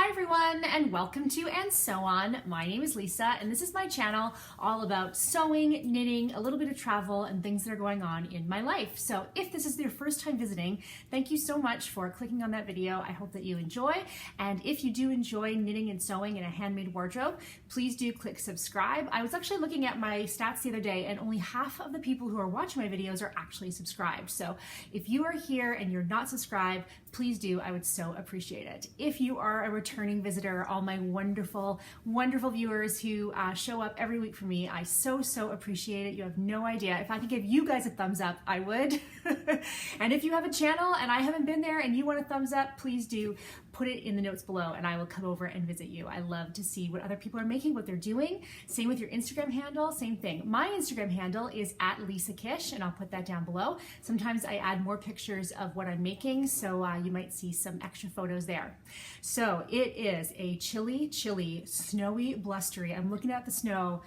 Hi everyone, and welcome to And Sew On. My name is Lisa, and this is my channel all about sewing, knitting, a little bit of travel, and things that are going on in my life. So if this is your first time visiting, thank you so much for clicking on that video. I hope that you enjoy, and if you do enjoy knitting and sewing in a handmade wardrobe, please do click subscribe. I was actually looking at my stats the other day, and only half of the people who are watching my videos are actually subscribed. So if you are here and you're not subscribed, please do. I would so appreciate it. If you are a returning visitor, all my wonderful, wonderful viewers who show up every week for me, I so appreciate it. You have no idea. If I could give you guys a thumbs up, I would. And if you have a channel and I haven't been there and you want a thumbs up, please do put it in the notes below and I will come over and visit you. I love to see what other people are making, what they're doing. Same with your Instagram handle, same thing. My Instagram handle is @LisaKish, and I'll put that down below. Sometimes I add more pictures of what I'm making, so you might see some extra photos there. So it is a chilly, snowy, blustery, I'm looking at the snow,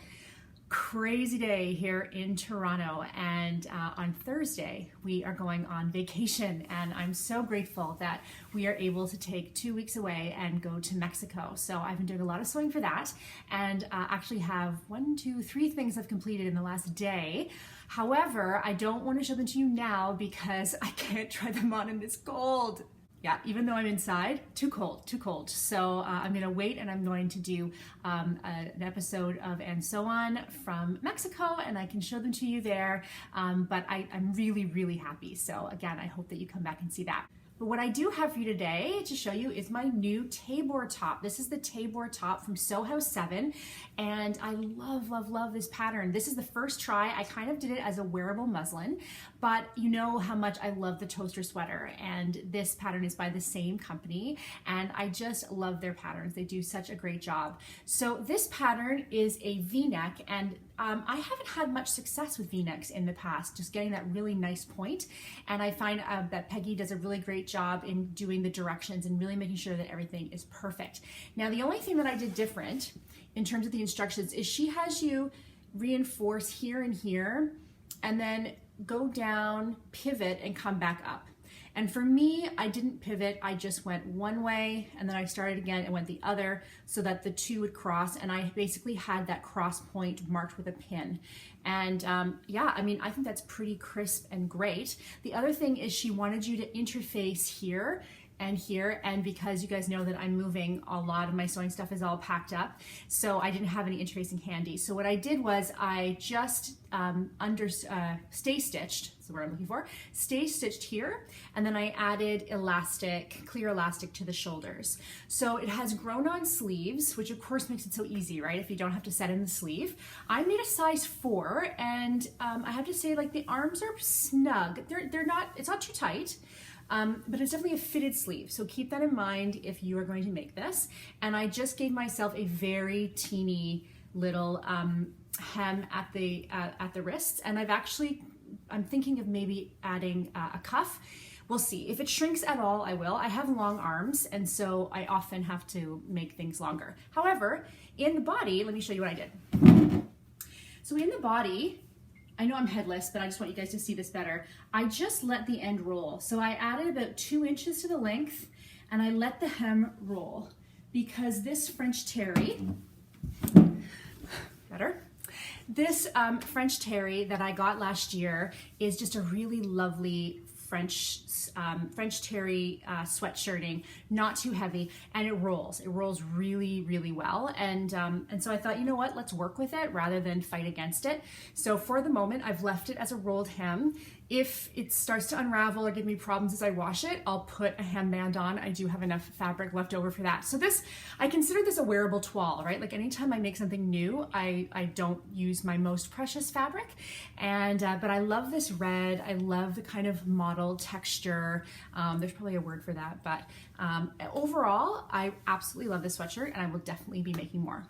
crazy day here in Toronto, and on Thursday we are going on vacation, and I'm so grateful that we are able to take 2 weeks away and go to Mexico. So I've been doing a lot of sewing for that, and actually have 1, 2, 3 things I've completed in the last day. However, I don't want to show them to you now because I can't try them on in this cold. Yeah, even though I'm inside, too cold. So I'm gonna wait, and I'm going to do an episode of And Sew On from Mexico, and I can show them to you there. But I'm really happy. So again, I hope that you come back and see that. But what I do have for you today to show you is my new Tabor top. This is the Tabor top from Sew House 7, and I love this pattern. This is the first try. I kind of did it as a wearable muslin, but you know how much I love the toaster sweater, and this pattern is by the same company, and I just love their patterns. They do such a great job. So this pattern is a V-neck, and I haven't had much success with V-necks in the past, just getting that really nice point. And I find that Peggy does a really great job in doing the directions and really making sure that everything is perfect. Now, the only thing that I did different in terms of the instructions is she has you reinforce here and here, and then go down, pivot, and come back up. And for me, I didn't pivot. I just went one way, and then I started again and went the other, so that the two would cross, and I basically had that cross point marked with a pin. And yeah, I mean, I think that's pretty crisp and great. The other thing is she wanted you to interface here and here, and because you guys know that I'm moving, a lot of my sewing stuff is all packed up, so I didn't have any interfacing handy. So what I did was I just stay stitched, that's the word I'm looking for, stay stitched here, and then I added elastic, clear elastic to the shoulders. So it has grown on sleeves, which of course makes it so easy, right? If you don't have to set in the sleeve. I made a size 4, and I have to say, like, the arms are snug. They're not, it's not too tight. But it's definitely a fitted sleeve, so keep that in mind if you are going to make this. And I just gave myself a very teeny little hem at the wrists, and I'm thinking of maybe adding a cuff. We'll see. If it shrinks at all, I will. I have long arms, and so I often have to make things longer. However, in the body, let me show you what I did. So in the body, I know I'm headless, but I just want you guys to see this better. I just let the end roll. So I added about 2 inches to the length, and I let the hem roll, because this French terry, this French terry that I got last year is just a really lovely French terry sweatshirting, not too heavy, and it rolls really well. And so I thought, you know what, let's work with it rather than fight against it. So for the moment, I've left it as a rolled hem. If it starts to unravel or give me problems as I wash it, I'll put a hemband on. I do have enough fabric left over for that. So this, I consider this a wearable toile, right? Like anytime I make something new, I don't use my most precious fabric. And but I love this red. I love the kind of mottled texture. There's probably a word for that, but overall, I absolutely love this sweatshirt, and I will definitely be making more.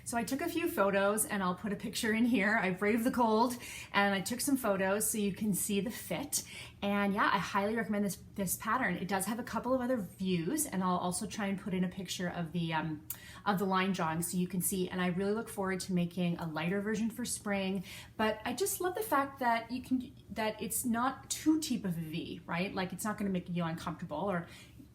So I took a few photos, and I'll put a picture in here. I braved the cold, and I took some photos so you can see the fit. And yeah, I highly recommend this pattern. It does have a couple of other views, and I'll also try and put in a picture of the line drawing so you can see. And I really look forward to making a lighter version for spring. But I just love the fact that that it's not too deep of a V, right? Like, it's not going to make you uncomfortable, or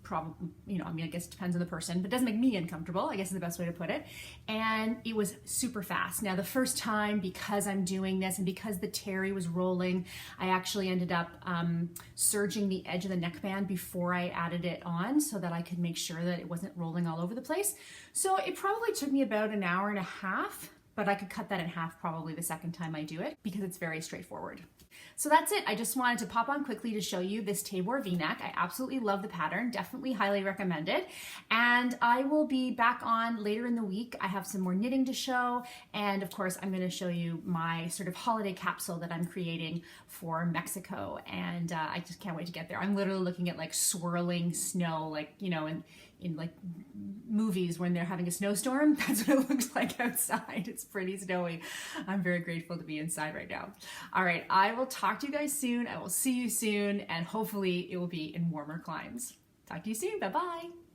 probably, I mean, I guess it depends on the person, but it doesn't make me uncomfortable, I guess is the best way to put it. And it was super fast. Now, the first time, because I'm doing this and because the terry was rolling, I actually ended up serging the edge of the neckband before I added it on so that I could make sure that it wasn't rolling all over the place. So it probably took me about an hour and a half, but I could cut that in half probably the second time I do it because it's very straightforward. So that's it. I just wanted to pop on quickly to show you this Tabor V-neck. I absolutely love the pattern, definitely highly recommend it. And I will be back on later in the week. I have some more knitting to show. And of course, I'm gonna show you my sort of holiday capsule that I'm creating for Mexico. And I just can't wait to get there. I'm literally looking at like swirling snow, like, in like movies when they're having a snowstorm. That's what it looks like outside. It's pretty snowy. I'm very grateful to be inside right now. All right, I will talk to you guys soon. I will see you soon, and hopefully it will be in warmer climes. Talk to you soon. Bye-bye.